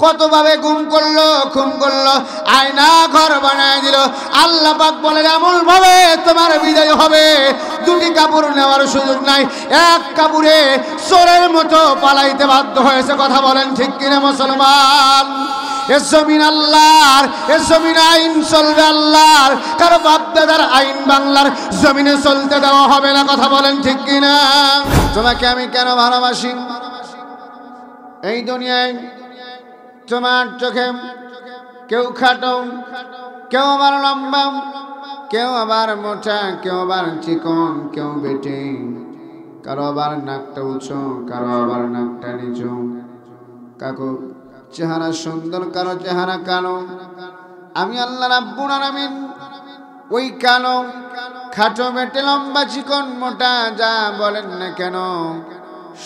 কতভাবে গুম করলো, খুন করলো, আয়না ঘর বানায় দিল। আল্লাহ পাক বলে এমন ভাবে তোমার বিদায় হবে, দুটি কাপড় নেওয়ার সুযোগ নাই, এক কাপড়ে চোরের মতো পালাইতে বাধ্য হয়েছে। কথা বলেন ঠিক কিনা মুসলমান? এ জমিন আল্লাহর, এ জমিন আইন চলবে আল্লাহর, কারো বাপদাদার আইন বাংলার জমিনে চলতে দেওয়া হবে না। কথা বলেন ঠিক কিনা? তোমাকে আমি কেন ভালোবাসি? এই দুনিয়ায় তোমার চোখে কেউ খাটো, কেউ আবার লম্বা, কেউ আবার মোটা, কেউ আবার চিকন, কেউ বেটে, কারো আবার নাকটা উঁচু, কারো আবার নাকটা নিচু, কাকু চেহারা সুন্দর, কারো চেহারা কালো। আমি আল্লাহ রাব্বুল আলামিন ওই কালো, খাটো, বেটে, লম্বা, চিকন, মোটা যা বলেন না কেন,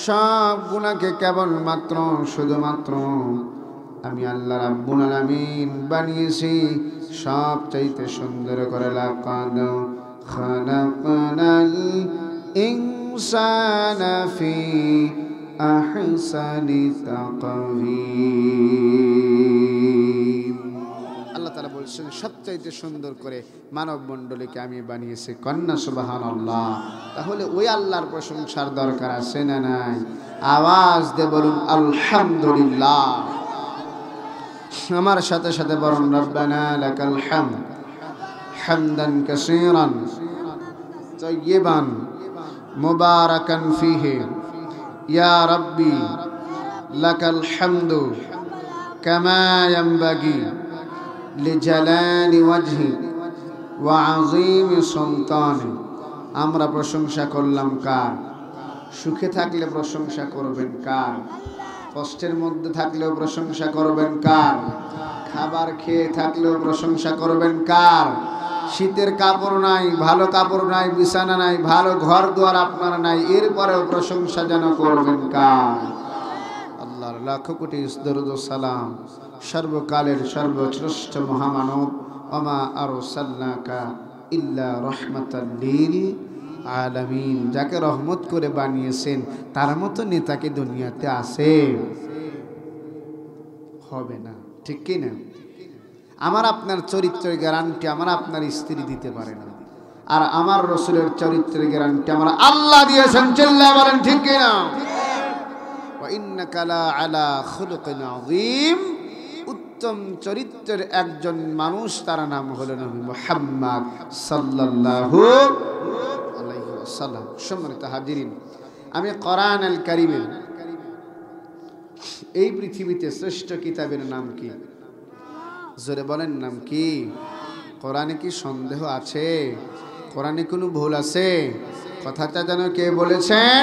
সব গুণাকে কেবলমাত্র শুধুমাত্র আমি আল্লাহ রাব্বুল আলামিন বানিয়েছি সব চাইতে সুন্দর করে। লাকাদ খালাকনাল ইনসানা ফি আহসানি তাকওয়িম। আল্লাহ তাআলা বলছেন সবচাইতে সুন্দর করে মানব মণ্ডলীকে আমি বানিয়েছি। কন্যা সুবহানাল্লাহ। তাহলে ওই আল্লাহর প্রশংসার দরকার আছে না নাই? আওয়াজ দিয়ে বলুন আলহামদুলিল্লাহ। আমার সাথে সাথে বলুন রব্বানা লাকাল হামদ হামদান কাসীরান তাইয়িবান মুবারাকান ফীহি ইয়া রাব্বি লাকাল হামদু কামা ইয়ানবাগি লিজালালি ওয়াজহি ওয়া আযীমি সুলতানি। আমরা প্রশংসা করলাম কার? সুখে থাকলে প্রশংসা করবেন কার? কষ্টের মধ্যে থাকলেও প্রশংসা করবেন কার? খাবার খেয়ে থাকলেও প্রশংসা করবেন কার? শীতের কাপড় নাই, ভালো কাপড় নাই, বিছানা নাই, ভালো ঘর দুয়ার আপনার নাই, এরপরেও প্রশংসা যেন করবেন কার? আল্লাহর লাখো কোটি দরুদ ও সালাম সর্বকালের সর্বশ্রেষ্ঠ মহামানব ওমা আরসালনাকা ইল্লা রাহমাতাল লিল আলামিন, যাকে রহমত করে বানিয়েছেন তার মতো নেতাকে দুনিয়াতে আছে? হবে না, ঠিক কি না? আমার আপনার চরিত্রের গ্যারান্টি আমার আপনার স্ত্রী দিতে পারে না, আর আমার রাসূলের চরিত্রের গ্যারান্টি আমার আল্লাহ দিয়েছেন। চিল্লায়ে বলেন ঠিক কি না? ওয়া ইন্নাকা লা আলা খুলুকিন আযীম। উত্তম চরিত্রের একজন মানুষ, তার নাম হলো নবী মুহাম্মদ সাল্লাল্লাহু আলাইহি ওয়াসাল্লাম। সম্মানিত হাজিরিন, আমি কোরআন আল কারীমের এই পৃথিবীতে শ্রেষ্ঠ কিতাবের নাম কি? জোরে বলেন নাম কি? কোরআনে কি সন্দেহ আছে? কোরআনে কোনো ভুল আছে? কথাটা যেন কে বলেছেন?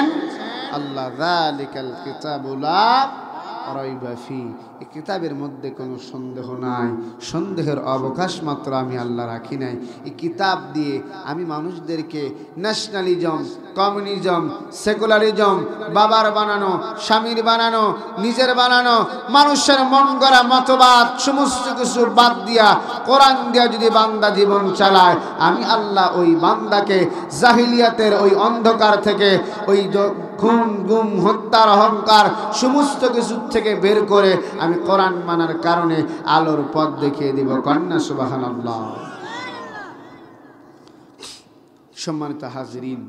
আল্লাহ। যালিকাল কিতাবু লা রাইবা ফি। এই কিতাবের মধ্যে কোনো সন্দেহ নাই, সন্দেহের অবকাশ মাত্র আমি আল্লাহ রাখি নাই। এই কিতাব দিয়ে আমি মানুষদেরকে ন্যাশনালিজম, কমিউনিজম, সেকুলারিজম, বাবার বানানো, স্বামীর বানানো, নিজের বানানো, মানুষের মন গড়া মতবাদ সমস্ত কিছু বাদ দিয়া কোরআন দিয়া যদি বান্দা জীবন চালায়, আমি আল্লাহ ওই বান্দাকে জাহিলিয়াতের ওই অন্ধকার থেকে, ওই খুন, গুম, হত্যার অহংকার সমস্ত কিছু থেকে বের করে আমি কোরআন মানার কারণে আলোর পথ দেখিয়ে দিব। কন্যা সুবহানাল্লাহ। সম্মানিত হাজিরিন,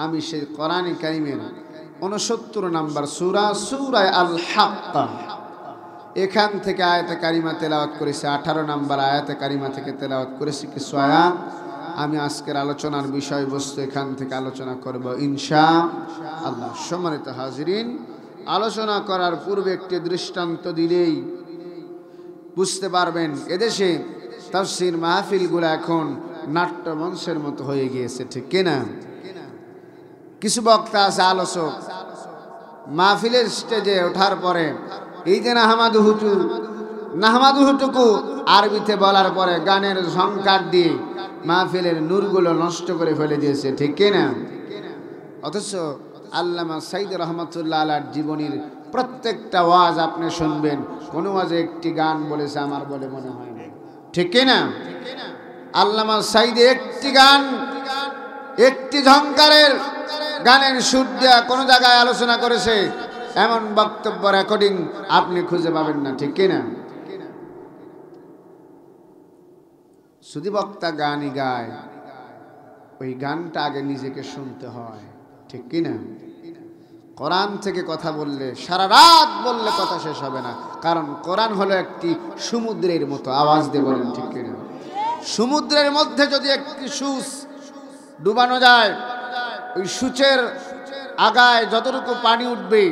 আমি সেই কোরআনে কারীমের 69 নম্বর সূরা, সূরা আল হাক্কা, এখান থেকে আয়াতে কারিমা তেলাওয়াত করেছি। 18 নম্বর আয়াতে কারিমা থেকে তেলাওয়াত করেছি কিছু আয়াত। আমি আজকের আলোচনার বিষয়বস্তু এখান থেকে আলোচনা করব ইনশাআল্লাহ। সম্মানিত হাজিরিন, আলোচনা করার পূর্বে একটি দৃষ্টান্ত দিলেই বুঝতে পারবেন এদেশে তাফসীর মাহফিলগুলো এখন নাট্য মঞ্চের মতো হয়ে গিয়েছে, ঠিক কিনা? কিছু বক্তা আছে, আলোচক, মাহফিলের স্টেজে ওঠার পরে এই যে নাহমাদুহুটুকু আরবিতে বলার পরে গানের ঝংকার দিয়ে মাহফিলের নূরগুলো নষ্ট করে ফেলে দিয়েছে, ঠিক কিনা? অথচ আল্লামা সাইদ রহমাতুল্লাহ আলাইহির জীবনীর প্রত্যেকটা ওয়াজ আপনি শুনবেন, কোন ওয়াজে একটি গান বলেছে আমার বলে মনে হয় না, ঠিক কিনা? আল্লামা সাইদ একটি গান, একটি ঝংকারের গানের সুর দেয়া কোন জায়গায় আলোচনা করেছে? এমন বক্তব্য রেকর্ডিং আপনি খুঁজে পাবেন না, ঠিক কিনা? শুধু বক্তা গানই গায়, ওই গানটা আগে নিজেকে শুনতে হয়, ঠিক কিনা? কোরআন থেকে কথা বললে সারা রাত বললে কথা শেষ হবে না, কারণ কোরআন হলো একটি সমুদ্রের মতো। আওয়াজ দিয়ে বলেন ঠিক কিনা? সমুদ্রের মধ্যে যদি একটি সূচ ডুবানো যায়, ওই সূচের আগায় যতটুকু পানি উঠবে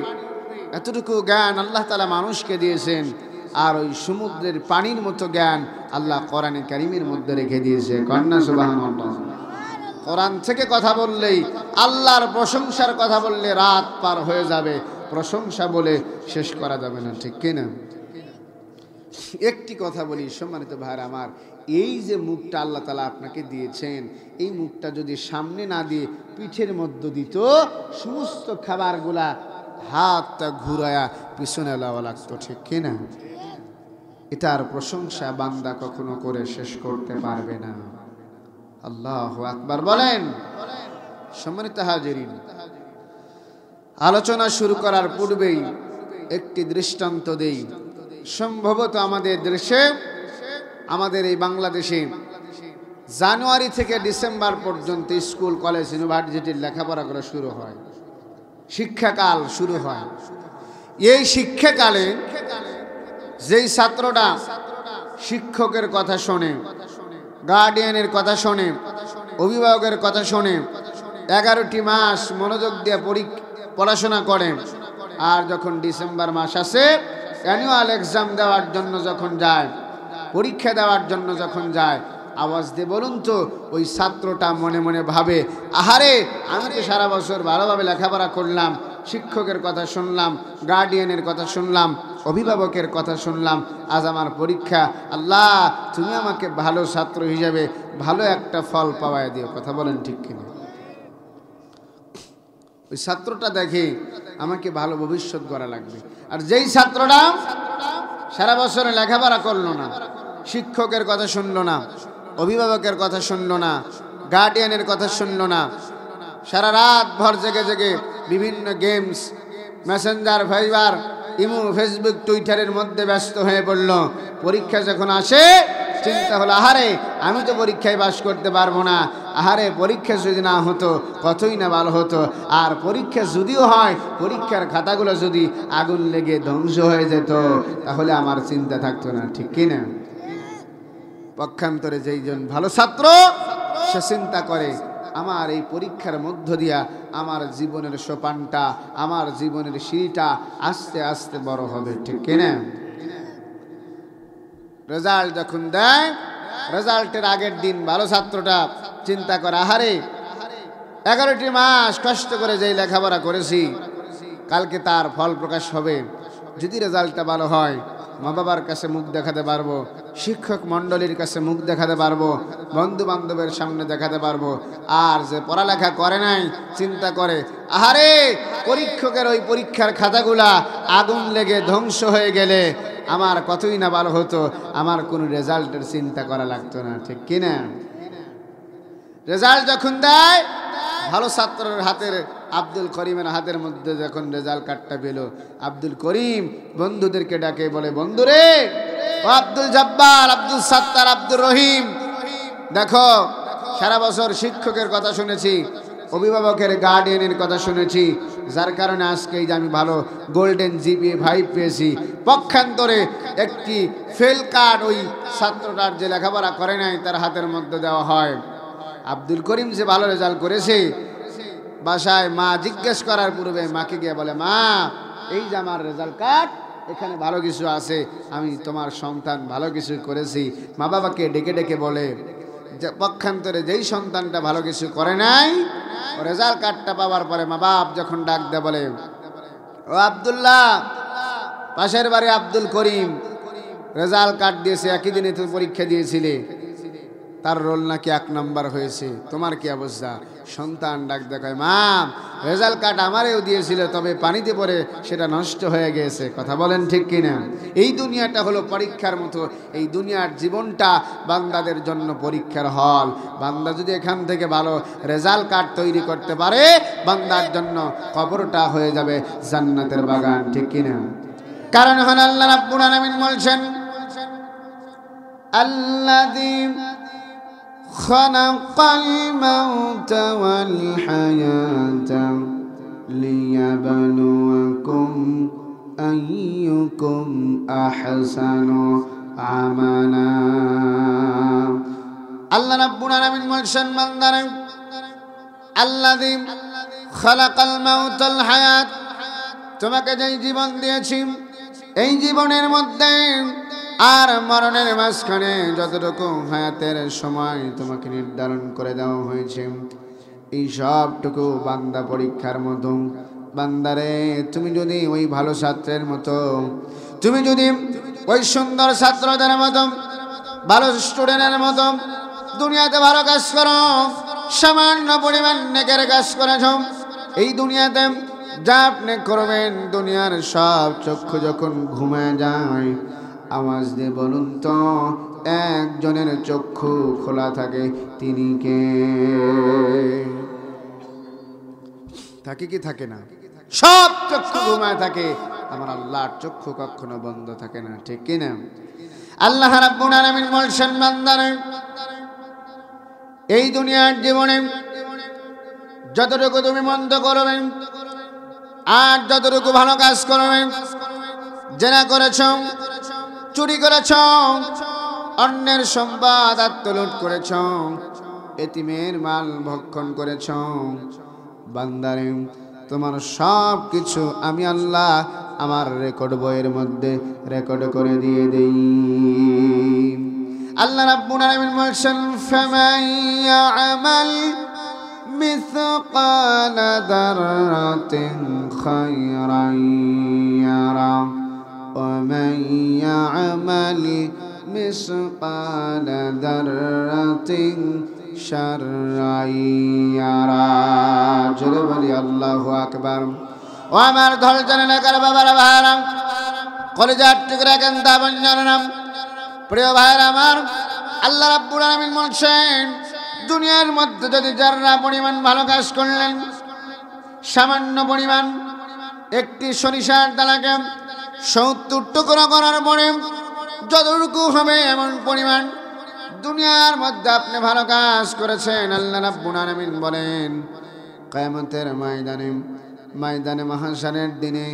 এতটুকু জ্ঞান আল্লাহ তাআলা মানুষকে দিয়েছেন। আর ওই সমুদ্রের পানির মতো জ্ঞান আল্লাহ কোরআনে কারীমের মধ্যে রেখে দিয়েছে। কন্যা সুবহানাল্লাহ। কোরআন থেকে কথা বললেই, আল্লাহর প্রশংসার কথা বললে রাত পার হয়ে যাবে, প্রশংসা বলে শেষ করা যাবে না, ঠিক কিনা? একটি কথা বলি সম্মানিত ভাইরা আমার, এই যে মুখটা আল্লাহ তাআলা আপনাকে দিয়েছেন, এই মুখটা যদি সামনে না দিয়ে পিঠের মধ্যে দিত, সমস্ত খাবারগুলা হাতটা ঘুরায়া পিছনে লাওয়া লাগতো, ঠিক কিনা? এটার প্রশংসা বান্দা কখনো করে শেষ করতে পারবে না। আল্লাহু আকবার বলেন। সম্মানিত হাজিরিন, আলোচনা শুরু করার পূর্বেই একটি দৃষ্টান্ত দেই। সম্ভবত আমাদের দেশে, আমাদের এই বাংলাদেশে জানুয়ারি থেকে ডিসেম্বর পর্যন্ত স্কুল কলেজ ইউনিভার্সিটির লেখাপড়া করা শুরু হয়, শিক্ষাকাল শুরু হয়। এই শিক্ষাকালে যেই ছাত্রটা শিক্ষকের কথা শোনে, গার্ডিয়ানের কথা শোনে, অভিভাবকের কথা শোনে, 11টি মাস মনোযোগ দিয়ে পড়াশোনা করে, আর যখন ডিসেম্বর মাস আসে অ্যানুয়াল এক্সাম দেওয়ার জন্য যখন যায়, পরীক্ষা দেওয়ার জন্য যখন যায়, আওয়াজ দিয়ে বলুন তো ওই ছাত্রটা মনে মনে ভাবে, আহারে আমি তো সারা বছর ভালোভাবে লেখাপড়া করলাম, শিক্ষকের কথা শুনলাম, গার্ডিয়ানের কথা শুনলাম, অভিভাবকের কথা শুনলাম, আজ আমার পরীক্ষা, আল্লাহ তুমি আমাকে ভালো ছাত্র হিসেবে ভালো একটা ফল পাওয়ায় দিও। কথা বলেন ঠিক কিনা? ওই ছাত্রটা দেখে আমাকে ভালো ভবিষ্যৎ গড়া লাগবে। আর যেই ছাত্রটা সারা বছরে লেখাপড়া করলো না, শিক্ষকের কথা শুনলো না, অভিভাবকের কথা শুনলো না, গার্ডিয়ানের কথা শুনলো না, সারা রাত ভর জেগে জেগে বিভিন্ন গেমস, মেসেঞ্জার, ভাইবার, ইমো, ফেসবুক, টুইটারের মধ্যে ব্যস্ত হয়ে পড়ল, পরীক্ষা যখন আসে চিন্তা হলো, আহারে আমি তো পরীক্ষায় পাস করতে পারবো না, আহারে পরীক্ষা যদি না হতো কতই না ভালো হতো, আর পরীক্ষা যদিও হয় পরীক্ষার খাতাগুলো যদি আগুন লেগে ধ্বংস হয়ে যেত তাহলে আমার চিন্তা থাকতো না, ঠিক কিনা? পক্ষান্তরে যেইজন ভালো ছাত্র সে চিন্তা করে, আমার এই পরীক্ষার মধ্য দিয়া আমার জীবনের সোপানটা, আমার জীবনের সিঁড়িটা আস্তে আস্তে বড় হবে, ঠিক কিনা? রেজাল্ট যখন দেয়, রেজাল্টের আগের দিন ভালো ছাত্রটা চিন্তা করে, আহারে 11টি মাস কষ্ট করে যেই লেখাপড়া করেছি, কালকে তার ফল প্রকাশ হবে, যদি রেজাল্টটা ভালো হয় মা বাবার কাছে মুখ দেখাতে পারবো, শিক্ষক মণ্ডলীর কাছে মুখ দেখাতে পারবো, বন্ধু বান্ধবের সামনে দেখাতে পারবো। আর যে পড়ালেখা করে নাই চিন্তা করে, আহারে পরীক্ষকের ওই পরীক্ষার খাতাগুলা আগুন লেগে ধ্বংস হয়ে গেলে আমার কতই না ভালো হতো, আমার কোনো রেজাল্টের চিন্তা করা লাগতো না, ঠিক কিনা? রেজাল্ট যখন দেয়, ভালো ছাত্রের হাতের, আব্দুল করিমের হাতের মধ্যে যখন রেজাল্ট কার্ডটা পেল, আব্দুল করিম বন্ধুদেরকে ডাকে বলে, বন্ধুরে, ও আব্দুল জব্বার, আব্দুল সাত্তার, আব্দুর রহিম, দেখো সারা বছর শিক্ষকের কথা শুনেছি, অভিভাবকের, গার্ডিয়ানের কথা শুনেছি, যার কারণে আজকে এই যে আমি ভালো গোল্ডেন জিপিএ 5 পেয়েছি। পক্ষান্তরে একটি ফেল কার্ড ওই ছাত্রটার যে লেখাপড়া করে নাই তার হাতের মধ্যে দেওয়া হয়। আব্দুল করিম যে ভালো রেজাল্ট করেছে, বাসায় মা জিজ্ঞেস করার পূর্বে মাকে গিয়ে বলে, মা এই যে আমার রেজাল্ট কার্ড, এখানে ভালো কিছু আছে, আমি তোমার সন্তান ভালো কিছু করেছি। মা বাবাকে ডেকে ডেকে বলে, পক্ষান্তরে যেই সন্তানটা ভালো কিছু করে নাই, রেজাল্ট কার্ডটা পাওয়ার পরে মা বাপ যখন ডাক দেয় বলে, ও আব্দুল্লাহ, পাশের বাড়ি আব্দুল করিম রেজাল্ট কার্ড দিয়েছে, একই দিনে তুমি পরীক্ষা দিয়েছিলে, তার রোল নাকি 1 নাম্বার হয়েছে, তোমার কি অবস্থা? সন্তান ডাক দেখায়, মা রেজাল্ট কার্ড আমারেও দিয়েছিল, তবে পানিতে পড়ে সেটা নষ্ট হয়ে গেছে। কথা বলেন ঠিক কিনা? এই দুনিয়াটা হলো পরীক্ষার মতো। এই দুনিয়ার জীবনটা বান্দাদের জন্য পরীক্ষার হল। বান্দা যদি এখান থেকে ভালো রেজাল্ট কার্ড তৈরি করতে পারে, বান্দার জন্য কবরটা হয়ে যাবে জান্নাতের বাগান। ঠিক কিনা? কারণ হল আল্লাহ রাব্বুল আলামিন বলছেন, আল্লাযী খালাকাল মাউতা ওয়াল হায়াতা লিয়াবলুয়াকুম আইয়ুকুম আহসানু আমালা। আল্লাহ রাব্বুল আলামিন বলছেন, বান্দারা, আল্লাযী খালাকাল মাউতা ওয়াল হায়াত, তোমাকে যেই জীবন দিয়েছি, এই জীবনের মধ্যে আর মরণের মাঝখানে যতটুকু হায়াতের সময় তোমাকে নির্ধারণ করে দেওয়া হয়েছে, এই সবটুকু বান্দা পরীক্ষার মতো। বান্দারে, তুমি যদি ওই ভালো ছাত্রের মতো, তুমি যদি ওই সুন্দর ছাত্রদের মতো, ভালো স্টুডেন্টের মতো দুনিয়াতে ভালো কাজ করো, সামান্য পরিমাণ নেকের কাজ করেছ, এই দুনিয়াতে যা আপনি করবেন, দুনিয়ার সব চক্ষু যখন ঘুমায় যায়, আওয়াজ দিয়ে বলুন তো, একজনের চক্ষু খোলা থাকে, তিনি কে? থাকে কি থাকে না? সব চক্ষু ঘুমায় থাকে, আমার আল্লাহর চক্ষু কখনো বন্ধ থাকে না। ঠিক কি না? আল্লাহ রাব্বুল আলামিন বলছেন, বান্দারে, এই দুনিয়ার জীবনে যতটুকু তুমি মন্দ করবে আর যতটুকু ভালো কাজ করবে, জেনা করেছ, চুরি করেছ, অন্যের সম্পদ আত্মলুট করেছ, এতিমের মাল ভক্ষণ করেছ, বান্দারে, তোমার সব কিছু আমি আল্লাহ আমার রেকর্ড বইয়ের মধ্যে রেকর্ড করে দিয়ে দেই। আল্লাহ রাব্বুল আলামিন বলছেন, ফামান ইয়ামাল মিসকালা যাররাতিন খায়রান ইয়ারা ওয়া মান ইয়ামাল মিসকালা যাররাতিন শাররান ইয়ারা। জোরে বলি আল্লাহু আকবার। ও আমার ধৈর্যের এলাকার বাবারা, ভাইরা, কলিজার টুকরা কান্দা বঞ্জনরাম, প্রিয় ভাইরা আমার, আল্লাহ রাব্বুল আলামিন বলছেন, দুনিয়ার মধ্যে যদি যারা পরিমাণ ভালো কাজ করলেন, সামান্য পরিমাণ একটি সরিষার দানাকে ৭০ টুকরো করার পরে যতটুকু হবে এমন পরিমাণ দুনিয়ার মধ্যে আপনি ভালো কাজ করেছেন, আল্লাহ রাব্বুল আলামিন বলেন, কিয়ামতের ময়দানে মাহশারের দিনে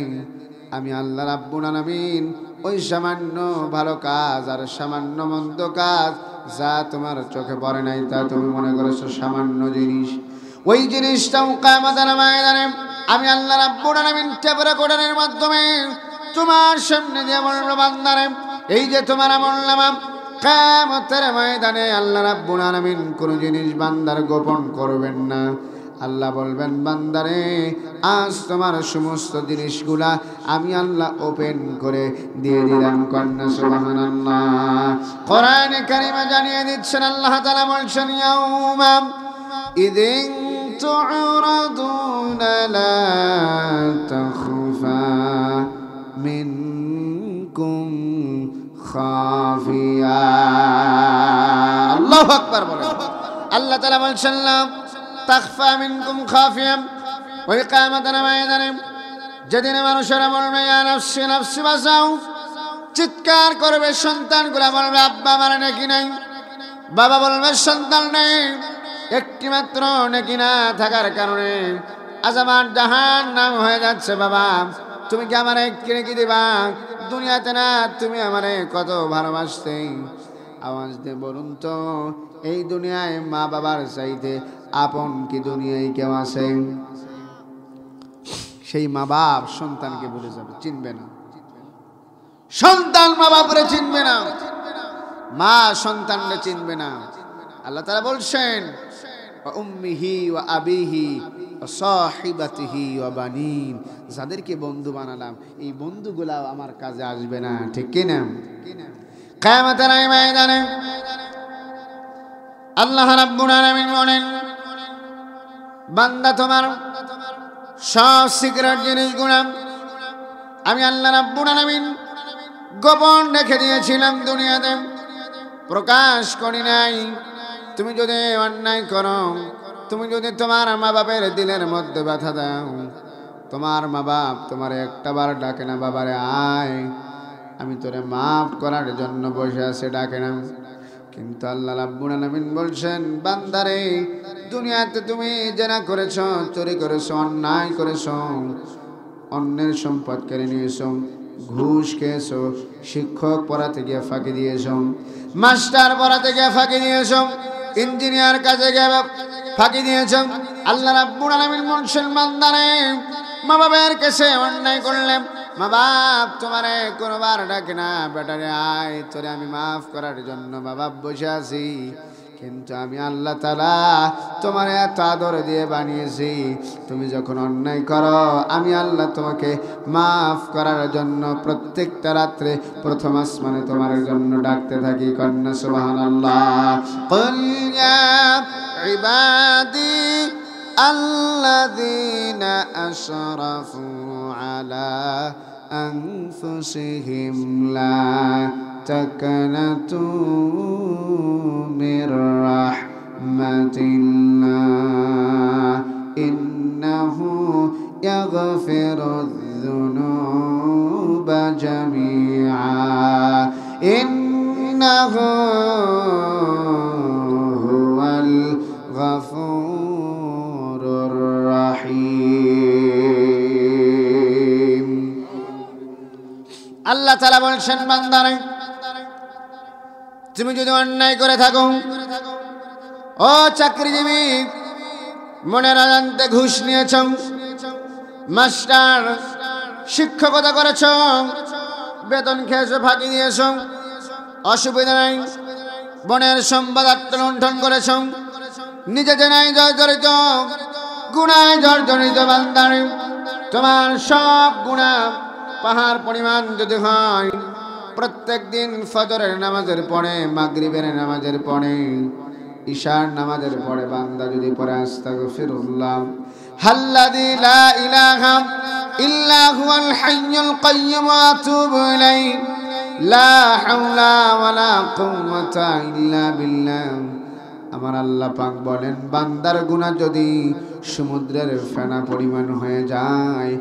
আমি আল্লাহ রাব্বুল আলামিন ওই সামান্য ভালো কাজ আর সামান্য মন্দ কাজ যা তোমার চোখে পড়ে নাই, তা তুমি মনে করেছো সামান্য জিনিস, ওই জিনিসটাও কিয়ামতের ময়দানে আমি আল্লাহ রাব্বুল আলামিন টেপ রেকর্ডারের মাধ্যমে তোমার সামনে দিয়ে বলবো, বান্দারে, এই যে তোমার আমলনামা, কিয়ামতের ময়দানে আল্লাহ রাব্বুল আলামিন কোন জিনিস বান্দার গোপন করবেন না। আল্লাহ বলবেন, বান্দারে, আজ তোমার সমস্ত জিনিসগুলা আমি আল্লাহ ওপেন করে দিয়ে দিলাম। কন্যা সুবহানাল্লাহ। কোরআনে কারিমে জানিয়ে দিচ্ছেন, আল্লাহ তাআলা বলছেন, ইয়াউমা ইযিন তু'রাদুনা লা তাখফা মিনকুম খাফিয়া। আল্লাহু আকবার বলেন। আল্লাহ তাআলা বলছেন, তাখফা মিনকুম খাফিয়া। ওই কিয়ামতের ময়দানে যেদিন মানুষেরা বলবে, ইয়া নাফসি নাফসি বাঁচাও, চিৎকার করবে, সন্তানগুলা বলবে, আব্বা আমার নেকি নাই, বাবা বলবে, সন্তান নেই, একটি মাত্র নেকি না থাকার কারণে আজ আমার জাহান্নাম হয়ে যাচ্ছে। বাবা, তুমি কি আমারে কি নেকি দিবা? দুনিয়াতে না তুমি আমারে কত ভালোবাসতে। আওয়াজ দিয়ে বলুন তো, এই দুনিয়ায় মা বাবার চাইতে আপন কি দুনিয়ায় কেউ আছে? সেই মা বাপ সন্তানকে ভুলে যাবে, চিনবে না। সন্তান মা বাপরে চিনবে না, মা সন্তানকে চিনবে না। আল্লাহ তাআলা বলছেন, উম্মিহি ওয়া আবিহি ওয়া সাহিবাতিহি ওয়া বানিন, যাদেরকে বন্ধু বানালাম এই বন্ধুগুলা আমার কাজে আসবে না। ঠিক কি না? কিয়ামতের ময়দানে আল্লাহ রাব্বুল আলামিন বলেন, বান্দা তোমার সব সিক্রেট জিনিসগুলো আমি আল্লাহ রাব্বুল আলামিন গোপন রেখে দিয়েছিলাম, দুনিয়াতে প্রকাশ করি নাই। তুমি যদি অন্যায় করো, তুমি যদি তোমার মা বাপের দিলের মধ্যে ব্যথা দাও, তোমার মা বাপ তোমার একটা বার ডাকে না, বাবারে আয়, আমি তোরে মাফ করার জন্য বসে আছে, ডাকে না। কিন্তু আল্লাহ রাব্বুল আলামিন বলছেন, বান্দারে দুনিয়াতে তুমি জেনা করেছো, চুরি করেছো, অন্যায় করেছো, অন্যের সম্পদ কেড়ে নিয়েছো, ঘুষ খেয়েছো, শিক্ষক পড়াতে গিয়ে ফাঁকি দিয়েছো, মাস্টার পড়াতে গিয়ে ফাঁকি দিয়েছো, ইঞ্জিনিয়ার কাজে গিয়ে ফাঁকি দিয়েছো। আল্লাহ রাব্বুল আলামিন বলছেন, বান্দারে মা বাবার কাছে অন্যায় করলে মা বাপ তোমারে কোনোবার ডাকে না, বেটারে আয় তোরে আমি মাফ করার জন্য মা বাপ বসে আছি। কিন্তু আমি আল্লাহ তাআলা তোমার এত আদর দিয়ে বানিয়েছি, তুমি যখন অন্যায় করো আমি আল্লাহ তোমাকে মাফ করার জন্য প্রত্যেকটা রাত্রে প্রথম আসমানে তোমার জন্য ডাকতে থাকি। কন্যা সুবহানাল্লাহ। কুল ইয়া ইবাদি আল্লাযীনা আশরাফু আলা আনফুসিহিম লা তাকনাতু মির রাহমাতিল্লাহ ইন্নাহু ইয়াগফিরুয যুনুবা জামিআ ইন্নাহু হুয়াল গফুরুর রহিম। আল্লাহ তাআলা বলছেন, বান্দারে তুমি যদি অন্যায় করে থাকো, ও চাকরিজীবী মনের অজান্তে ঘুষ নিয়েছ, মাস্টার শিক্ষকতা করেছ, বেতন খেয়েছ, ফাঁকি দিয়েছ, অসুবিধা নাই, বনের সম্পদ লুণ্ঠন করেছ, নিজে জেনায় জর্জরিত, গুনায় জর্জরিত, বান্দারে তোমার সব গুনাহ পাহাড় পরিমাণ যদি হয়, প্রত্যেক দিন ফজরের নামাজের পরে, মাগরিবের নামাজের পরে, ইশার নামাজের পরে বান্দা যদি পড়ে আস্তাগফিরুল্লাহ হাল্লাযী লা ইলাহা ইল্লা হুয়াল হাইয়ুল কাইয়্যুম ওয়া আতুবু ইলাইহি লা হাওলা ওয়ালা কুওয়াতা ইল্লা বিল্লাহ। আমার আল্লাহ পাক বলেন, বান্দার গুনাহ যদি সমুদ্রের ফেনা পরিমাণ হয়ে যায়,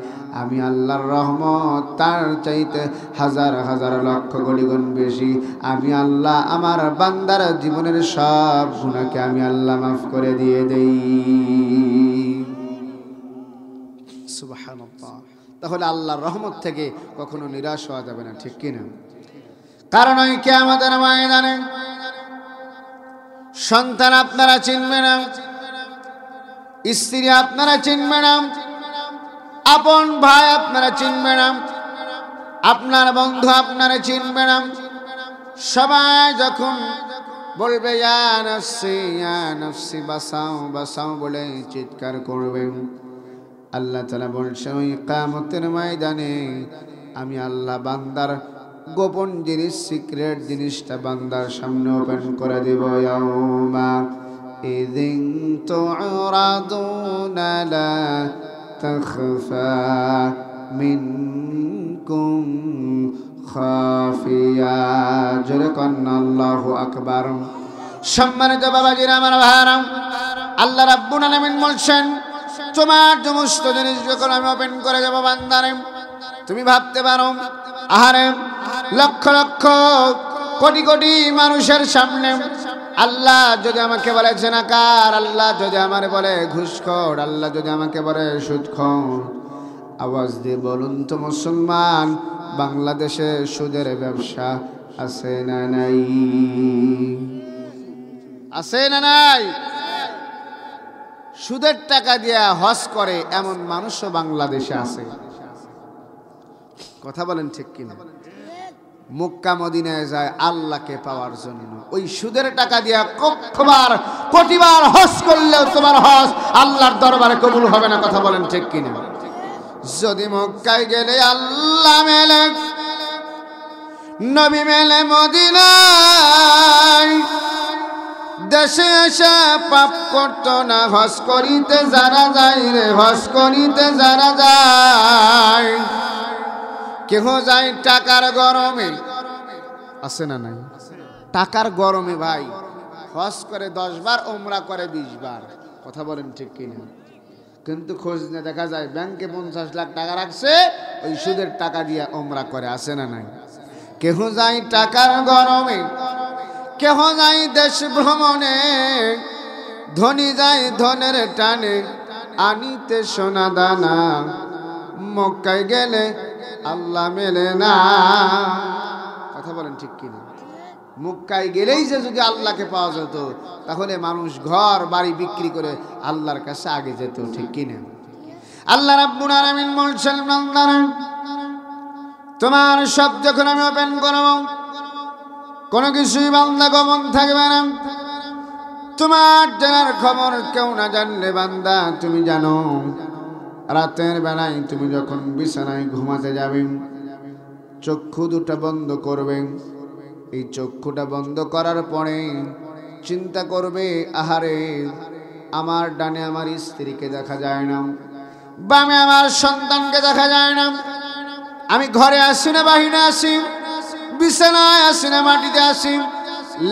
আমি আল্লাহর রহমত তার চাইতে হাজার হাজার লক্ষ কোটি গুণ বেশি আমি আল্লাহ আমার বান্দার জীবনের সব গুনাহকে আমি আল্লাহ মাফ করে দিয়ে দেই। সুবহানাল্লাহ। তাহলে আল্লাহর রহমত থেকে কখনো নিরাশ হওয়া যাবে না, ঠিক কিনা? কারণ ওই কিয়ামতের ময়দানে সন্তান আপনারা চিনবে না, স্ত্রী আপনারা চিনবে না, আপন ভাই আপনারা চিনবে না, আপনার বন্ধু আপনারা চিনবে না। সবাই যখন বলবে ইয়া নফসি বাঁচাও বাঁচাও বলে চিৎকার করবে, আল্লাহ তাআলা বলছেন ওই কিয়ামতের ময়দানে আমি আল্লাহ বান্দার গোপন জিনিস, সিক্রেট জিনিসটা বান্দার সামনে ওপেন করে দেব। ইয়াউমা ইযিন তু'রাদুনা লা তাখফা মিনকুম খাফিয়া। জোরে কন্না আল্লাহু আকবার। সম্মানিত বাবাজিরা, আমার ভাইরা, আল্লাহ রাব্বুল আলামিন বলছেন তোমার সমস্ত জিনিস যখন আমি ওপেন করে দেব বান্দারে, তুমি ভাবতে পারো আহারে লক্ষ লক্ষ কোটি কোটি মানুষের সামনে আল্লাহ যদি আমাকে বলে জেনাকার, আল্লাহ যদি আমারে বলে ঘুষখোর, আল্লাহ যদি আমাকে বলে সুদখোর, আওয়াজ দিয়ে বলুন তো মুসলমান, বাংলাদেশে সুদের ব্যবসা আছে না নাই? আছে না নাই? সুদের টাকা দিয়া হজ করে এমন মানুষও বাংলাদেশে আছে। কথা বলেন ঠিক কিনা? মক্কা মদিনায় যায় আল্লাহকে পাওয়ার জন্য, ওই সুদের টাকা দিয়া কতবার কোটিবার হজ করলেও তোমার হজ আল্লাহর দরবারে কবুল হবে না। কথা বলেন ঠিক কিনা? যদি মক্কায় গেলে আল্লাহ মেলে, নবী মেলে মদিনায়, দেশে এসে পাপ করতো না, হজ করিতে যারা যায় রে, হজ করিতে যারা যায়, কেহ যায় টাকার গরমে, আছে না নাই? টাকার গরমে ভাই হজ করে 10 বার, ওমরা করে 20 বার। কথা বলেন ঠিক কিনা? কিন্তু খোঁজ নিয়ে দেখা যায় ব্যাংকে 50 লাখ টাকা রাখছে, ওই সুদের টাকা দিয়ে ওমরা করে, আছে না নাই? কেহ যায় টাকার গরমে, কেহ যায় দেশ ভ্রমণে, ধনী যায় ধনের টানে, আনিতে সোনা দানা, মক্কায় গেলে আল্লাহ মেলে না। কথা বলেন ঠিক কিনা? মক্কায় গেলেই যে যদি আল্লাহকে পাওয়া যেত, তাহলে মানুষ ঘর বাড়ি বিক্রি করে আল্লাহর কাছে আগে যেত, ঠিক কিনা? আল্লাহ রাব্বুল আলামিন বলছেন, বান্দারা তোমার সব যখন আমি ওপেন করব, কোনো কিছুই বান্দা গোপন থাকবে না। তোমার জানার খবর কেউ না জানলে বান্দা তুমি জানো। রাতের বেলায় তুমি যখন বিছানায় ঘুমাতে যাবে, চক্ষু দুটো বন্ধ করবে। এই চক্ষুটা বন্ধ করার পরে চিন্তা করবে, আহারে আমার ডানে আমার স্ত্রীকে দেখা যায় না, বামে আমার সন্তানকে দেখা যায় না, আমি ঘরে আসি না বাহিরে আসি, বিছানায় আসি না মাটিতে আসি,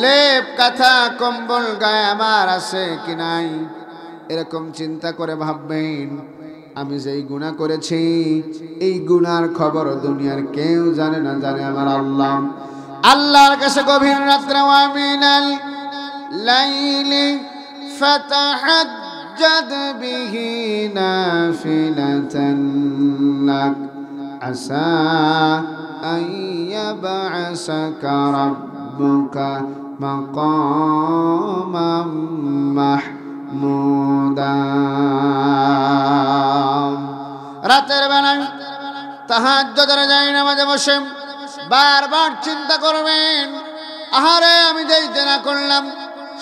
লেপ কাঁথা কম্বল গায়ে আমার আছে কি নাই। এরকম চিন্তা করে ভাববেন, আমি যেই গুনাহ করেছি এই গুনার খবর দুনিয়ার কেউ জানে না, জানে আমার আল্লাহ। আল্লাহর কাছে গভীর রাত্রে ওয়ামিনাল লাইলি ফাতাহাজ্জাদ বিহি নাফিলাতান লাক আসা আইয়াবআসাকা রাব্বুকা মাকামাম মাহমুদা। রাতের বেলায় তাহাজ্জুদের যায় নামাজে বসে বারবার চিন্তা করবেন, আহারে আমি যেই জেনা করলাম,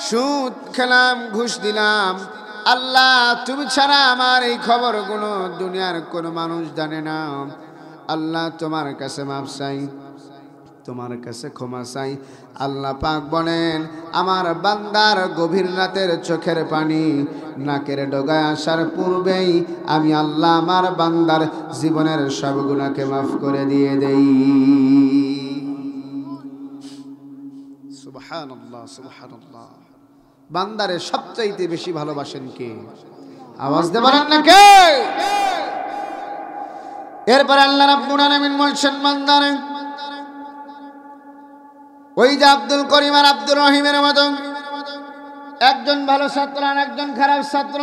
সুদ খেলাম, ঘুষ দিলাম, আল্লাহ তুমি ছাড়া আমার এই খবরগুলো দুনিয়ার কোনো মানুষ জানে না। আল্লাহ তোমার কাছে মাফ চাই, তোমার কাছে ক্ষমা চাই। আল্লাহ পাক বলেন, আমার বান্দার গভীর রাতের চোখের পানি নাকের ডগায় আসার পূর্বেই আমি আল্লাহ আমার বান্দার জীবনের সব গুনাহকে মাফ করে দিয়ে দেই। সুবহানাল্লাহ, সুবহানাল্লাহ। বান্দারে সবচাইতে বেশি ভালোবাসেন কে? আওয়াজ দিয়ে বলেন না কে? এরপর আল্লাহ রাব্বুল আলামিন বলছেন, বান্দারে ওই যে আব্দুল করিম আর আব্দুর রহিমের মতো একজন ভালো ছাত্র আর একজন খারাপ ছাত্র।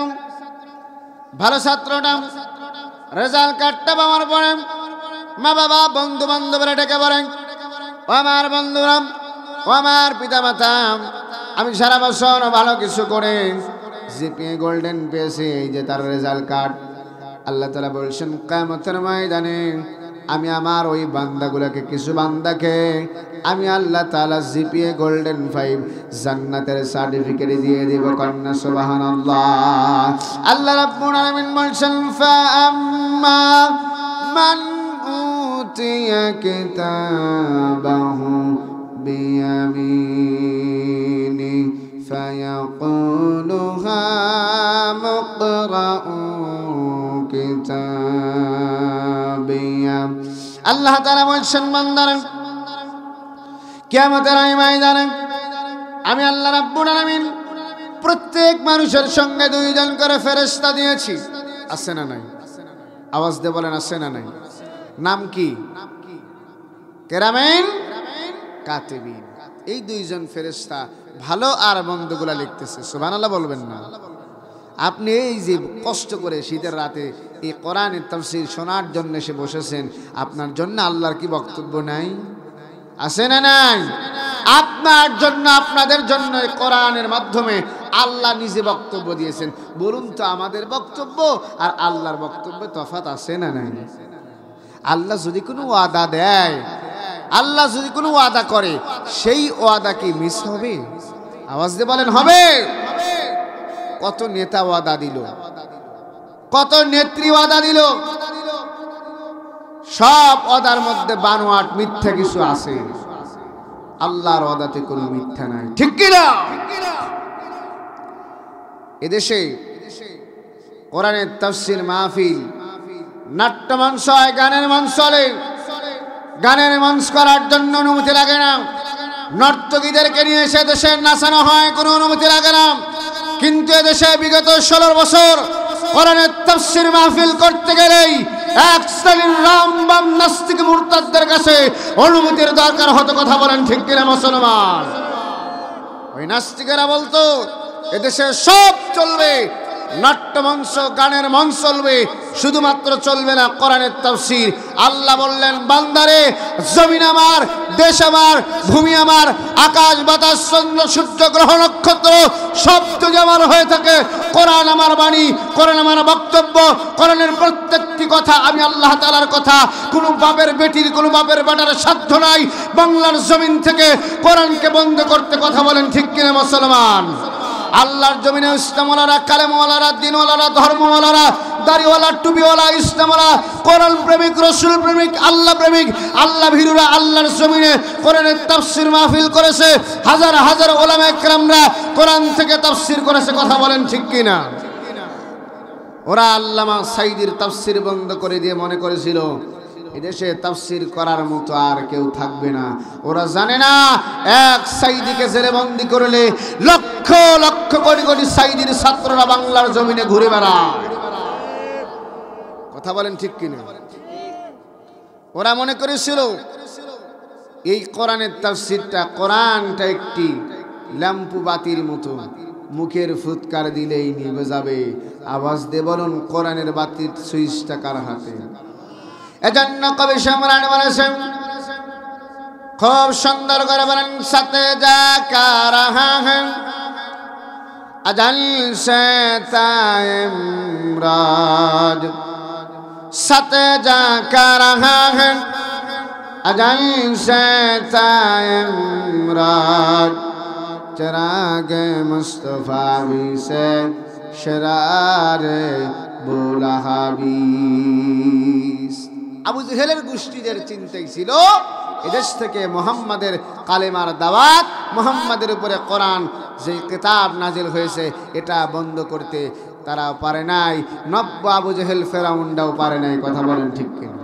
ভালো ছাত্রটা রেজাল্ট কার্ডটা পাওয়ার পরে মা বাবা বন্ধু বান্ধবরা ডেকে বলেন, ও আমার বন্ধুরা, ও আমার পিতা মাতা, আমি সারা বছর ভালো কিছু করে জিপিএ গোল্ডেন পেয়েছি, এই যে তার রেজাল্ট কার্ড। আল্লাহ তাআলা বলছেন, কিয়ামতের ময়দানে আমি আমার ওই বান্দাগুলোকে, কিছু বান্দাকে আমি আল্লাহ তাআলা জিপিএ গোল্ডেন 5 জান্নাতের সার্টিফিকেট দিয়ে দেব। কন্যা সুবহানাল্লাহ। আল্লাহ রাব্বুল আলামিন বলছেন, ফাআম্মা মান উতিয়া কিতাবাহু বিয়ামিনি ফায়াকুলু হামুকরাউ কিতাবিয়া। আল্লাহ তাআলা বলছেন, বান্দারা কিয়ামতের ময়দানে আমি আল্লাহ রাব্বুল আলামিন প্রত্যেক মানুষের সঙ্গে 2 জন করে ফেরেশতা দিয়েছি। আছে না নাই? আওয়াজ দিয়ে বলেন, আছে না নাই? নাম কি? কিরামান কাতিবিন। এই 2 জন ফেরেশতা ভালো আর মন্দগুলা লিখতেছে। সুবহানাল্লাহ বলবেন না? আপনি এই যে কষ্ট করে শীতের রাতে এই কোরআনের তাফসীর শোনার জন্য এসে বসেছেন, আপনার জন্য আল্লাহর কি বক্তব্য নাই? আছে না নাই? আপনার জন্য, আপনাদের জন্য কোরআনের মাধ্যমে আল্লাহ নিজে বক্তব্য দিয়েছেন। বলুন তো, আমাদের বক্তব্য আর আল্লাহর বক্তব্যে তফাৎ আছে না নাই? আল্লাহ যদি কোনো ওয়াদা দেয়, আল্লাহ যদি কোনো ওয়াদা করে, সেই ওয়াদা কি মিস হবে? আওয়াজ দিয়ে বলেন, হবে? কত নেতা ওয়াদা দিল, কত নেত্রী ওয়াদা দিল, সব ওয়াদার মধ্যে বানোয়াট মিথ্যা কিছু আছে। আল্লাহর ওয়াদাতে কোনো মিথ্যা নাই, ঠিক কি না? এদেশে কোরআনের তাফসীর মাহফিল, নাট্য মঞ্চ হয়, গানের মঞ্চ চলে। গানের মঞ্চ করার জন্য অনুমতি লাগে না। নর্তকীদেরকে নিয়ে এসে দেশে নাচানো হয়, কোনো অনুমতি লাগে না। কিন্তু এদেশে বিগত 16 বছর কোরআনের তাফসীর মাহফিল করতে গেলেই এক শ্রেণীর রামবাম নাস্তিক মুরতাদদের কাছে অনুমতির দরকার হতো। কথা বলেন ঠিক কিনা মুসলমান? ওই নাস্তিকেরা বলতো এদেশে সব চলবে, নাট্য মঞ্চ, গানের মঞ্চ চলবে, শুধুমাত্র চলবে না কোরআনের তাফসীর। আল্লাহ বললেন, বান্দারে, জমিন আমার, দেশ আমার, ভূমি আমার, আকাশ বাতাস চন্দ্র সূর্য গ্রহ নক্ষত্র সব যদি আমার হয়ে থাকে, কোরআন আমার বাণী, কোরআন আমার বক্তব্য, কোরআনের প্রত্যেকটি কথা আমি আল্লাহ তাআলার কথা। কোনো বাপের বেটির, কোনো বাপের বেটার সাধ্য নাই বাংলার জমিন থেকে কোরআনকে বন্ধ করতে। কথা বলেন ঠিক কিনা মুসলমান? আল্লাহর জমিনে ইসলামওয়ালারা, কালেমওয়ালারা, দিনওয়ালারা, ধর্মওয়ালারা, দাড়িওয়ালা, টুপিওয়ালা, ইসলামওয়ালা, কোরআন প্রেমিক, রসুল প্রেমিক, আল্লাহ প্রেমিক, আল্লাহ ভীরুরা আল্লাহর জমিনে কোরআনের তাফসীর মাহফিল করেছে। হাজার হাজার উলামায়ে কেরামরা কোরআন থেকে তাফসীর করেছে। কথা বলেন ঠিক কিনা? ওরা আল্লামা সাঈদীর তাফসীর বন্ধ করে দিয়ে মনে করেছিল এদেশে তাফসীর করার মতো আর কেউ থাকবে না। ওরা জানে না এক সাঈদীকে জেলে বন্দী করলে লক্ষ লক্ষ কোটি কোটি সাঈদীর ছাত্ররা বাংলার জমিনে ঘুরে বেড়ায়। কথা বলেন ঠিক কিনা? ওরা মনে করেছিল এই কোরআনের তাফসীরটা, কোরআনটা একটি ল্যাম্পু বাতির মতো, মুখের ফুৎকার দিলেই নিভে যাবে। আওয়াজ দিয়ে বলুন, কোরআনের বাতির সুইচটা কার হাতে? এজন্য কবি সম্রাট বলেছেন, খুব সুন্দর করে বলেন, সাথে যা কারহা হ্যাঁ আজল সে তাইমরাজ, সাথে যা কারহা হ্যাঁ আজল সে তাইমরাজ, চিরাগে মুস্তফা भी से शरारे বুলাহাবিস। আবু জেহেলের গোষ্ঠীদের চিন্তাই ছিল এদেশ থেকে মুহাম্মাদের কালেমার দাওয়াত, মুহাম্মাদের উপরে কোরআন যে কিতাব নাজিল হয়েছে এটা বন্ধ করতে। তারা পারে নাই, নব্য আবু জেহেল ফেরাউনটাও পারে নাই। কথা বলেন ঠিক কিনা?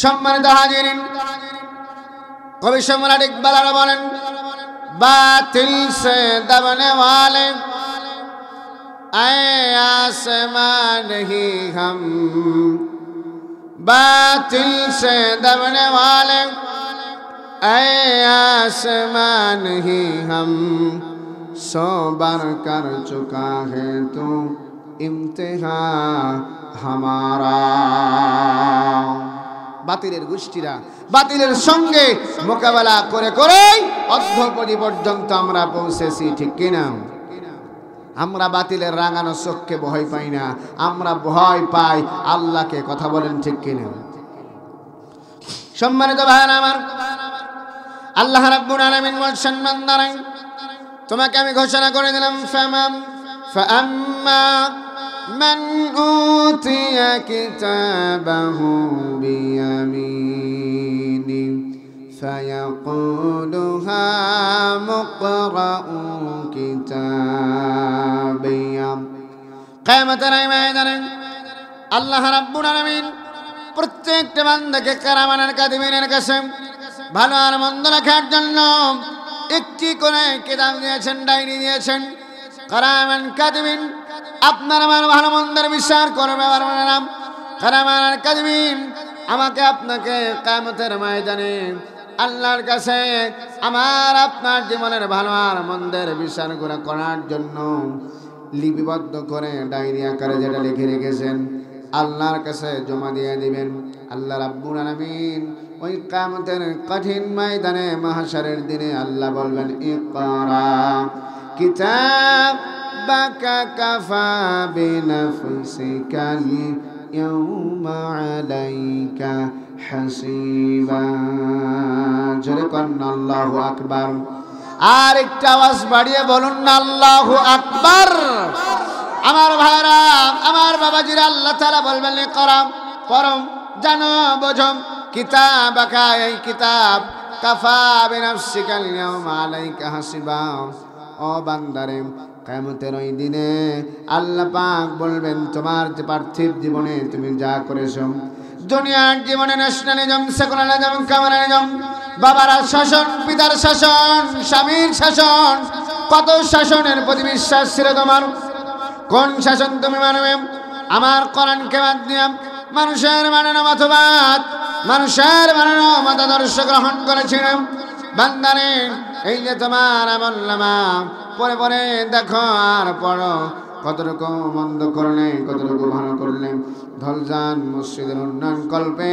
সম্মানিত হাজিরিন, কবি সম্রাট ইকবাল আরো বলেন, বাতিল সে দবনে ওয়ালে आए आसमां नहीं हम, बातिल से दबने वाले आए आसमां नहीं हम, सौ बार कर चुका है तू इम्तिहान हमारा। বাতিলের গোষ্ঠীরা বাতিলের সঙ্গে মোকাবেলা করে করে অধ্যপতি পর্যন্ত আমরা পৌঁছেছি। ঠিক কিনা? আমরা বাতিলের রাঙানো চোখকে ভয় পাই না, আমরা ভয় পাই আল্লাহকে। কথা বলেন ঠিক কিনা? সম্মানিত ভাইরা আমার, আল্লাহ রাব্বুল আলামিন বলেন, বান্দারা, তোমাকে আমি ঘোষণা করে দিলাম, ফাআম্মা মান উতিয়া কিতাবাহু বিয়ামিনি فيقول هاؤم اقرءوا كتابيه। কিয়ামতের ময়দানে আল্লাহ রাব্বুল আলামিন প্রত্যেকটা বান্দাকে কারামানের কাদিমিনের কাছে ভালো আর মন্দ লেখার জন্য একটি করে কিতাব দিয়েছেন, ডায়েরি দিয়েছেন। কারামান কাদিমিন আপনার আমার ভালো মন্দের বিচার করবে পারবে না। কারামান কাদিমিন আমাকে আপনাকে কিয়ামতের ময়দানে আল্লাহর কাছে আমার আপনার জীবনের ভালো আর মন্দের বিচার করার জন্য লিপিবদ্ধ করে ডায়েরি আকারে যেটা লিখে রেখেছেন আল্লাহর কাছে জমা দিয়ে দিবেন। আল্লাহ রাব্বুল আলামিন ওই কিয়ামতের কঠিন ময়দানে, মাহশারের দিনে আল্লাহ বলবেন, ইকরা কিতাবাকা কাফা বিনাফসিকা ইয়াউমা আলাইকা হাসিবা। জোরে করেন আল্লাহু আকবার। আর একটা আওয়াজ বাড়িয়ে বলুন না আল্লাহু আকবার। আমার ভাইরা, আমার বাবাজিরা, আল্লাহ তাআলা বলবেন, ইকরা, পড়ো, জানো, বোঝো, কিতাবাকা, এই কিতাব, কাফা বিনাফসিকা ইয়াউমা আলাইকা হাসিবা। ও বান্দারে, কিয়ামতের ওই দিনে আল্লাহ পাক বলবেন তোমার যে পার্থিব জীবনে তুমি যা করেছো, দুনিয়ার জীবনে ন্যাশনালিজম, সেকুলারিজম, কমিউনিজম, বাবার শাসন, পিতার শাসন, স্বামীর শাসন, কত শাসনের প্রতি বিশ্বাস ছিল তোমার, কোন শাসন তুমি মানবে? আমার কোরআনকে বাদ দিয়ে মানুষের বানানো মতবাদ, মানুষের বানানো মতাদর্শ গ্রহণ করেছিলাম। বান্দারে এই যে তোমার আমলনামা পরে পরে দেখো আর পড়ো, কতটুকু মন্দ করলে, কতটুকু ভালো করলে। ধলজান মসজিদের উন্নয়ন কল্পে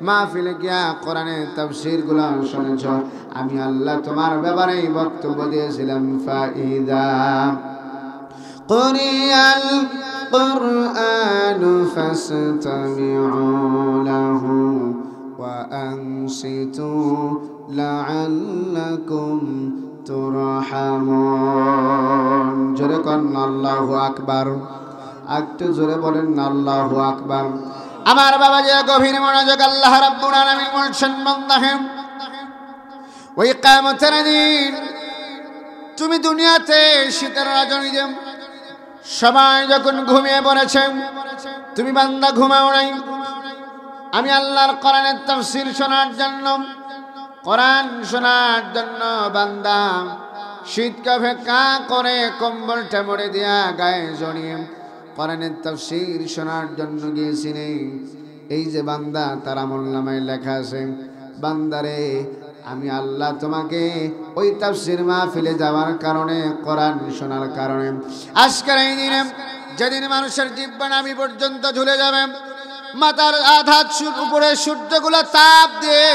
মাহফিলে গিয়া কোরআনের তাফসীর গুলো শুনেছ। আমি আল্লাহ তোমার ব্যাপারে বক্তব্য দিয়েছিলাম, ফাইদা কুরিয়াল কুরআনু ফাসতামিউ লাহু ওয়া আনসিতু লাআল্লাকুম তুরহামুন। জোরে কন আল্লাহু আকবার, একটু জোরে বলেন আল্লাহু আকবার। আমার বাবা যে গভীর মনোযোগ, আল্লাহ রাব্বুল আলামিন বলছেন, বান্দাহে ওই কিয়ামতের দিন তুমি দুনিয়াতে শীতের রজনীতে সবাই যখন ঘুমিয়ে পড়েছে, তুমি বান্দা ঘুমাও নাই। আমি আল্লাহর কোরআনের তাফসীর শোনার জন্য, কোরআন শোনার জন্য বান্দা শীতকে অপেক্ষা করে কম্বলটা মুড়ে দিয়া গায়ে জড়িয়ে কোরআনের তাফসীর শোনার জন্য গিয়েছিলে। এই যে বান্দা, তার আমলনামায় লেখা আছে, বান্দারে আমি আল্লাহ তোমাকে ওই তাফসীর মাহফিলে যাওয়ার কারণে, কোরআন শোনার কারণে, আজকের এই দিনে যেদিন মানুষের জিহ্বা নাভি পর্যন্ত ঝুলে যাবে, মাথার আধা উপরে সূর্যগুলো তাপ দিয়ে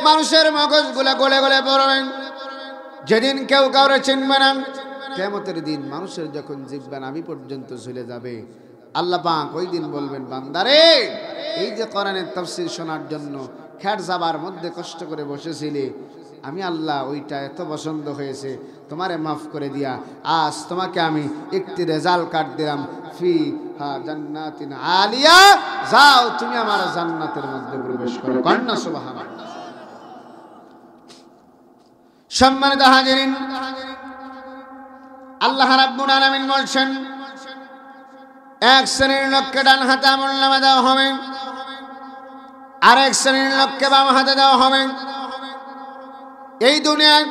মানুষের মগজগুলা গলে গলে পড়বে, যেদিন কেউ কাউরে চিনবে না, কিয়ামতের দিন মানুষের যখন জিহ্বা নাভি পর্যন্ত ঝুলে যাবে, আল্লাহ পাক ওই দিন বলবেন, বান্দারে এই যে কোরআনের তাফসীর শোনার জন্য খেট যাবার মধ্যে কষ্ট করে বসেছিলে, আমি আল্লাহ ওইটা এত পছন্দ হয়েছে, তোমারে মাফ করে দিয়া আজ তোমাকে আমি একটি রেজাল্ট কার্ড দিলাম, ফি হা জান্নাতিন আলিয়া, যাও তুমি আমার জান্নাতের মধ্যে প্রবেশ করো। কন্যা সুবহানাল্লাহ। সম্মানিত হাজিরিন, আল্লাহ রাব্বুল আলামিন বলছেন, এক শ্রেণীর লোককে ডান হাতে আমলনামা দেওয়া হবে, আরেক শ্রেণীর লোককে বাম হাতে দেওয়া হবে। এই দুনিয়ায়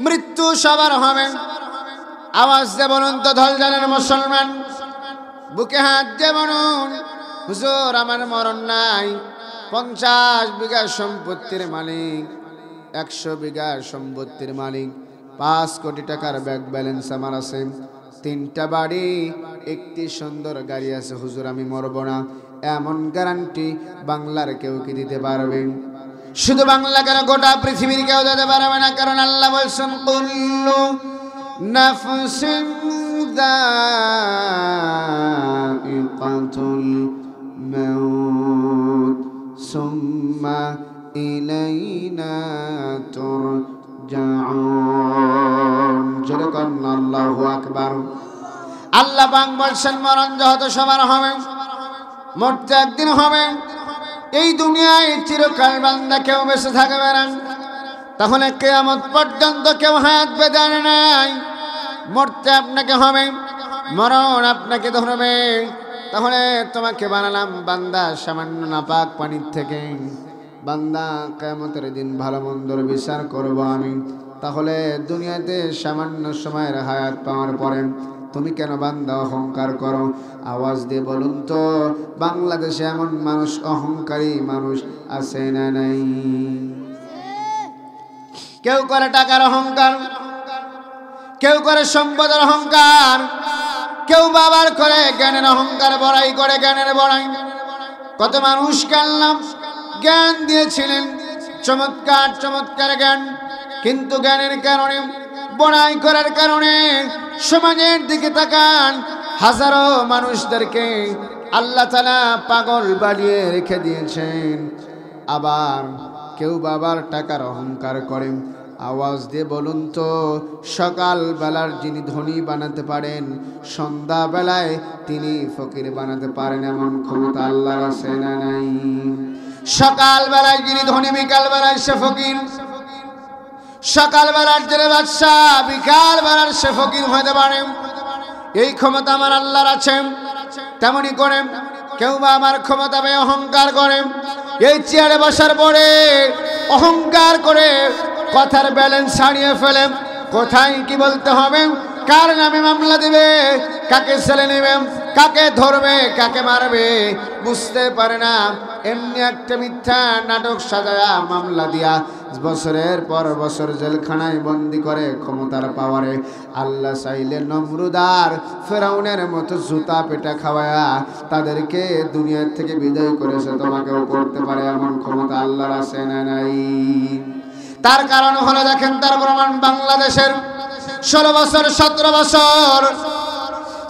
মৃত্যু সবার হবে। আওয়াজ দিয়ে বলুন তো ধলজানের মুসলমান, বুকে হাত দিয়ে বলুন, হুজুর আমার মরণ নাই। 50 বিঘা সম্পত্তির মালিক, 100 বিঘা সম্পত্তির মালিক, 5 কোটি টাকার ব্যাংক ব্যালেন্স আমার আছে, 3টা বাড়ি, একটি সুন্দর গাড়ি আছে। হুজুর আমি মরব না, এমন গ্যারান্টি বাংলার কেউ কি দিতে পারবে? শুধু বাংলা কেন, গোটা পৃথিবীর কেউ দিতে পারবে না। কারণ আল্লাহ বলছেন, কুল্লু নাফসিন যায়িকাতুল মাউত সুম্মা ইলাইনা তুরজাউন। জোরে কোন আল্লাহু আকবার। আল্লাহ পাক বলছেন, মরণ যেহেতু সবার হবে, মরতে একদিন হবে। এই দুনিয়ায় চিরকাল বান্দা কেউ বেঁচে থাকবে না, তাহলে কিয়ামত পর্যন্ত কেউ হাত বেঁধে নাই। মরতে আপনাকে হবে, মরণ আপনাকে ধরবে। তাহলে তোমাকে বানালাম বান্দা সামান্য নাপাক পানির থেকে। বান্দা কিয়ামতের দিন ভালো মন্দর বিচার করব আমি। তাহলে দুনিয়াতে সামান্য সময়ের হায়াত পাওয়ার পরে তুমি কেন বান্দা অহংকার করো? আওয়াজ দিয়ে বলুন তো, বাংলাদেশে এমন মানুষ, অহংকারী মানুষ আছে না নাই? কেউ করে টাকার অহংকার, কেউ করে সম্পদের অহংকার, কেউ বাবার করে জ্ঞানের অহংকার, বড়াই করে জ্ঞানের বড়াই। কত মানুষ কানলাম, জ্ঞান দিয়েছিলেন, চমৎকার চমৎকার জ্ঞান, কিন্তু জ্ঞানের কারণে, বড়াই করার কারণে সমাজের দিকে তাকান, হাজারো মানুষদেরকে আল্লাহ তাআলা পাগল বানিয়ে রেখে দিয়েছেন। আবার কেউ বাবার টাকার অহংকার করে। আওয়াজ দিয়ে বলুন তো, সকাল বেলার যিনি ধনী বানাতে পারেন, সন্ধ্যা বেলায় তিনি ফকির বানাতে পারেন, এমন ক্ষমতা আল্লাহর আছে না নাই? সকাল বেলায় যিনি ধনী, বিকাল বেলায় সে ফকির। সকালবেলার জেলে বাদশাহ, বিকালবেলার সে ফকির হতে পারে। এই ক্ষমতা আমার আল্লাহর আছে। তেমনি করে কেউ বা আমার ক্ষমতা পেয়ে অহংকার করে, এই চেয়ারে বসার পরে অহংকার করে কথার ব্যালেন্স হারিয়ে ফেলে। কোথায় কি বলতে হবে, কার নামে মামলা দিবে, কাকে ছেলে নেবে, কাকে ধরবে, কাকে মারবে বুঝতে পারে না। এমনি একটা মিথ্যা নাটক সাজায়া মামলা দিয়া বছরের পর বছর জেলখানায় বন্দি করে ক্ষমতার পাওয়ারে। আল্লাহ চাইলে নমরুদার ফেরাউনের মতো জুতা পেটা খাওয়ায়া তাদেরকে দুনিয়ার থেকে বিদায় করেছে। তোমাকেও করতে পারে, এমন ক্ষমতা আল্লাহর আছে না নাই? তার কারণ হলো দেখেন, তার প্রমাণ বাংলাদেশের 16 বছর 17 বছর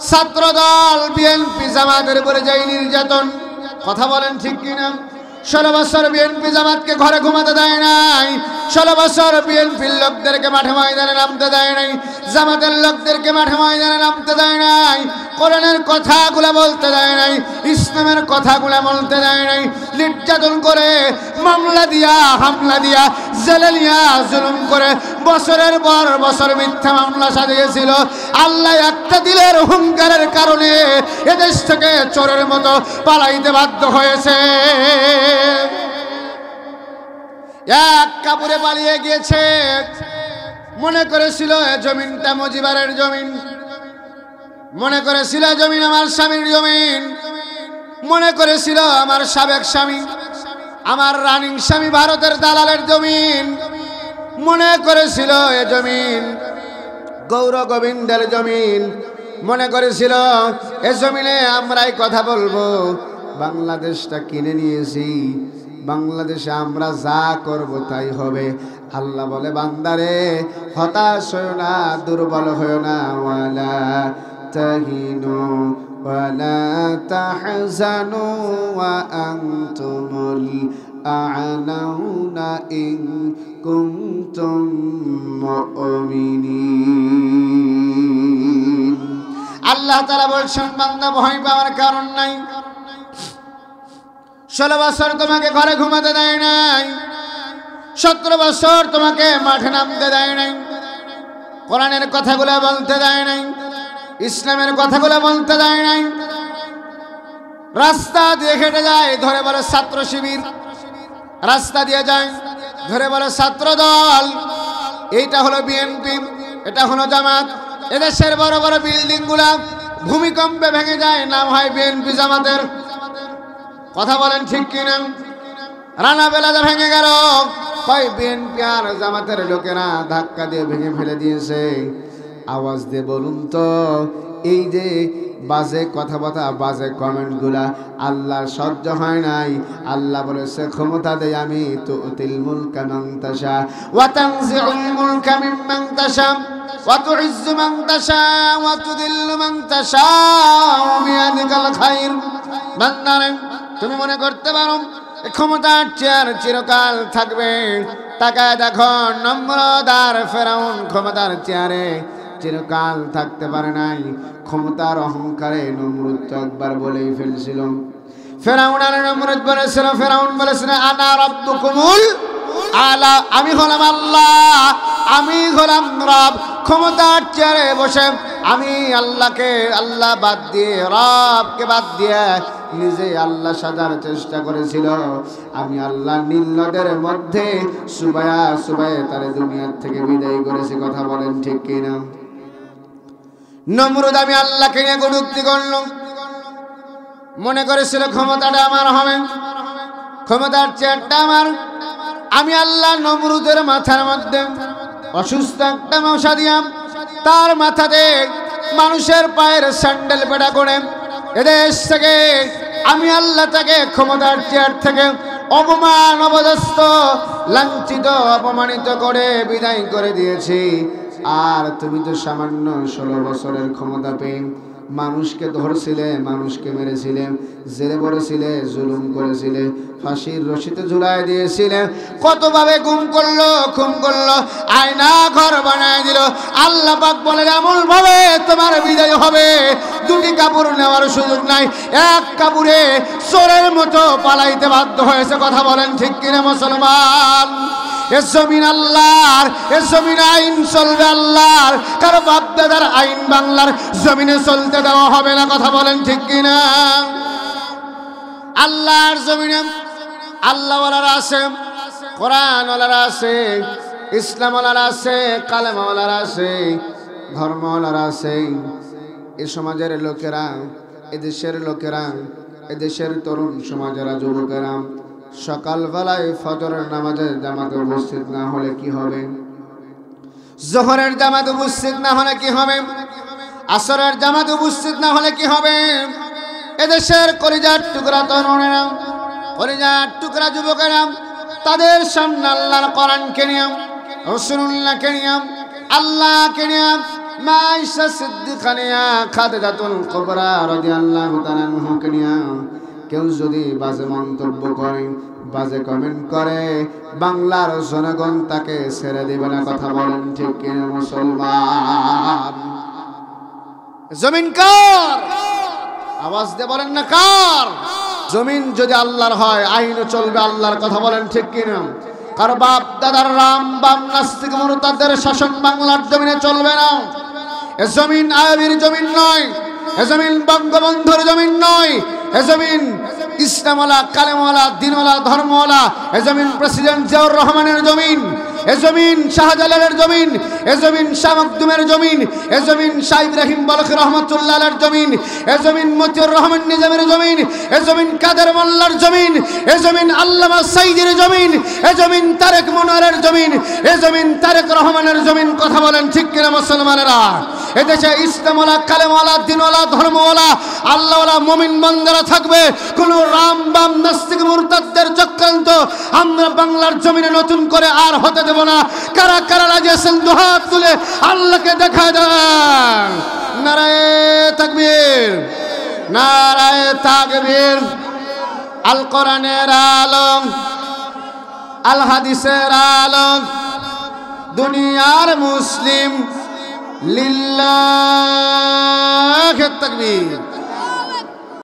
ছাত্র দল বিএনপি জামাতের উপরে যে নির্যাতন, কথা বলেন ঠিক কিনা? 16 বছর বিএনপি জামাতকে ঘরে ঘুমাতে দেয় নাই, 16 বছর বিএনপির লোকদেরকে মাঠে ময়দানে নামতে দেয় নাই, জামাতের লোকদেরকে মাঠে ময়দানে নামতে দেয় নাই, কোরআনের কথাগুলো বলতে দেয় নাই, ইসলামের কথাগুলো বলতে দেয় নাই। নির্যাতন করে, মামলা দিয়া, হামলা দিয়া, জেলে নিয়া জুলুম করে বছরের পর বছর মিথ্যা মামলা সাজিয়েছিল। আল্লাহ একটা দিলের অহংকারের কারণে এদেশ থেকে চোরের মতো পালাইতে বাধ্য হয়েছে। এক কাপড়ে পালিয়ে গিয়েছে। মনে করেছিল জমিনটা মজিবারের জমিন, মনে করেছিল জমিন আমার স্বামীর জমিন, মনে করেছিল আমার সাবেক স্বামী, আমার রানিং স্বামী ভারতের দালালের জমিন, মনে করেছিল এ জমিন গৌর গোবিন্দের জমিন, মনে করেছিল এ জমিনে আমরাই কথা বলবো। বাংলাদেশটা কিনে নিয়েছি, বাংলাদেশে আমরা যা করব তাই হবে। আল্লাহ বলে, বান্দারে হতাশ হয়ো না, দুর্বল হয়ো না। ওয়ালা তাহিনু ওয়ালা তাহজানু ওয়া আনতুমুল আ'লাউনা ইন কুনতুম মুমিনিন। আল্লাহ তাআলা বলছেন, বান্দা ভয় পাওয়ার কারণ নাই। 16 বছর তোমাকে ঘরে ঘুমাতে দেয় নাই, 17 বছর তোমাকে মাঠে নামতে দেয় নাই, কোরআনের কথাগুলো বলতে দেয় নাই, ইসলামের কথাগুলো বলতে দেয় নাই। রাস্তা দিয়ে হেঁটে যায়, ধরে বলে ছাত্র শিবির, রাস্তা দিয়ে যায় ধরে বলে ছাত্র দল। এইটা হলো বিএনপি, এটা হলো জামাত। এদেশের বড় বড় বিল্ডিং গুলা ভূমিকম্পে ভেঙে যায়, নাম হয় বিএনপি জামাতের। কথা বলেন ঠিক কিনা? রানা বেলাদা ভেঙে গেল, কয় বিএনপি আর জামাতের লোকেরা ধাক্কা দিয়ে ভেঙে ফেলে দিয়েছে। আওয়াজ দিয়ে বলুন তো, এই যে বাজে কথাবার্তা, বাজে কমেন্টগুলা আল্লাহর সহ্য হয় নাই। আল্লাহ বলেছে, ক্ষমতা দেই আমি, তুতিল মুলকা মান তাশা ওয়া তানজিউল মুলকা মিম্মান তাশা ওয়া তুইজ্জু মান তাশা ওয়া তুদিল্লু মান তাশা বিয়াদিকাল খায়র। বান্দারে, তুমি মনে করতে পারো ক্ষমতার চেয়ার চিরকাল থাকবে। তাকায় দেখো, নম্রদার ফেরাউন ক্ষমতার চেয়ারে চিরকাল থাকতে পারে নাই। ক্ষমতার অহংকারে নমরুদ তো একবার বলেই ফেলছিল। ফেরাউন আর নমরুদ বলেছিল, ফেরাউন বলেছিল, আনা রাব্বুকুমুল আলা, আমি হলাম আল্লাহ, আমি হলাম রব। ক্ষমতার চেয়ারে বসে আমি আল্লাহকে, আল্লাহ বাদ দিয়ে, রবকে বাদ দিয়ে নিজে আল্লাহ সাজার চেষ্টা করেছিল। আমি আল্লাহ নীল নদের মধ্যে সুবায়া সুবায়ে তারে দুনিয়ার থেকে বিদায় করেছি। কথা বলেন ঠিক কিনা? নমরুদ আমি আল্লাহকে নিয়ে কটূক্তি করল, মনে করেছিল ক্ষমতাটা আমার হবে, ক্ষমতার চেয়ারটা আমার। আমি আল্লাহ নমরুদের মাথার মধ্যে অসুস্থ একটা মশা দিয়াম, তার মাথাতে মানুষের পায়ের স্যান্ডেল পেটা করে এদেশ থেকে আমি আল্লাহ তাকে ক্ষমতার চেয়ার থেকে অপমান, অপদস্থ, লাঞ্ছিত, অপমানিত করে বিদায় করে দিয়েছি। আর তুমি তো সামান্য 16 বছরের ক্ষমতা পেয়ে মানুষকে ধরছিলে, মানুষকে মেরেছিলে, জেলে পড়েছিলে, জুলুম করেছিলে, ফাঁসির রশিতে ঝুলাই দিয়েছিলে, কতভাবে গুম করলো, খুন করলো, আয়না ঘর বানায় দিল। আল্লাহ পাক বলে, এমন ভাবে তোমার বিদায় হবে, দুটি কাপড় নেওয়ার সুযোগ নাই, এক কাপড়ে চোরের মতো পালাইতে বাধ্য হয়েছে। কথা বলেন ঠিক কিনা মুসলমান? এ জমিন আল্লাহর, এ জমিন আইন চলবে আল্লাহর, কারো বাপ দাদার আইন বাংলার জমিনে চলতে দেওয়া হবে না। কথা বলেন ঠিক কিনা? আল্লাহর জমিনে আল্লাহওয়ালারা আছে, কোরআনওয়ালারা আছে, ইসলামওয়ালারা আছে, কালেমাওয়ালারা আছে, ধর্মওয়ালারা আছে। এ সমাজের লোকেরা, এদেশের লোকেরা, এদেশের তরুণ সমাজেরা, যুবকেরা সকালবেলায় ফজরের নামাজের জামাতে উপস্থিত না হলে কি হবে? জোহরের জামাতে উপস্থিত না হলে কি হবে? আসরের জামাতে উপস্থিত না হলে কি হবে? এদেশের কলিজার টুকরা তরুণেরা, কলিজার টুকরা যুবকেরা তাদের সামনে আল্লাহর কোরআনকে নিয়ে, রাসূলুল্লাহকে নিয়ে, আল্লাহকে নিয়ে, মা আয়েশা সিদ্দিকা নিয়ে, খাদিজাতুল কুবরা রাদিয়াল্লাহু তাআলা আনহাকে নিয়ে কেউ যদি বাজে মন্তব্য করে, বাজে কমেন্ট করে, বাংলার জনগণ তাকে ছেড়ে দিবে না। কথা বলেন ঠিক কিনা মুসলমান? জমিন কার? আওয়াজ দিয়ে বলেন না কার? জমিন যদি আল্লাহর হয় আইনও চলবে আল্লাহর। কথা বলেন ঠিক কিনা? কার বাপ দাদার রাম বাম নাস্তিক মুরতাদের শাসন বাংলার জমিনে চলবে না। এ জমিন আরবির জমিন নয়, এ জমিন বঙ্গবন্ধুর জমিন নয়, এ জমিন ইসলামওয়ালা, কালেমওয়ালা, দিনওয়ালা, ধর্মওয়ালা, এ জমিন প্রেসিডেন্ট জিয়াউর রহমানের জমিন, এ জমিন শাহজালালের জমিন, এ জমিন শাহ মখদুমের জমিন, এ জমিন শাহ ইব্রাহিম বলখি রহমাতুল্লাহের জমিন, এ জমিন মতিউর রহমান নিজামের জমিন, এ জমিন কাদের মোল্লার জমিন, এ জমিন আল্লামা সাইদির জমিন, এ জমিন তারেক মনোয়ারের জমিন, এ জমিন তারেক রহমানের জমিন। কথা বলেন ঠিক কিনা মুসলমানেরা? এদেশে ইসলামওয়ালা, কালেমওয়ালা, দিনওয়ালা, ধর্মওয়ালা, আল্লাহওয়ালা মুমিন বান্দারা থাকবে। কোন রাম বাম নাস্তিক মুরতাদদের চক্রান্ত আমরা বাংলার জমিনে নতুন করে আর হতে দেব না। কারা কারা রাজি আছেন দুহাত তুলে আল্লাহকে দেখা দেন। নারায়ে তাকবীর, নারায়ে তাকবীর। আল কোরআনের আলো, আল হাদিসের আলো, দুনিয়ার মুসলিম লিল্লাহ তাকবীর।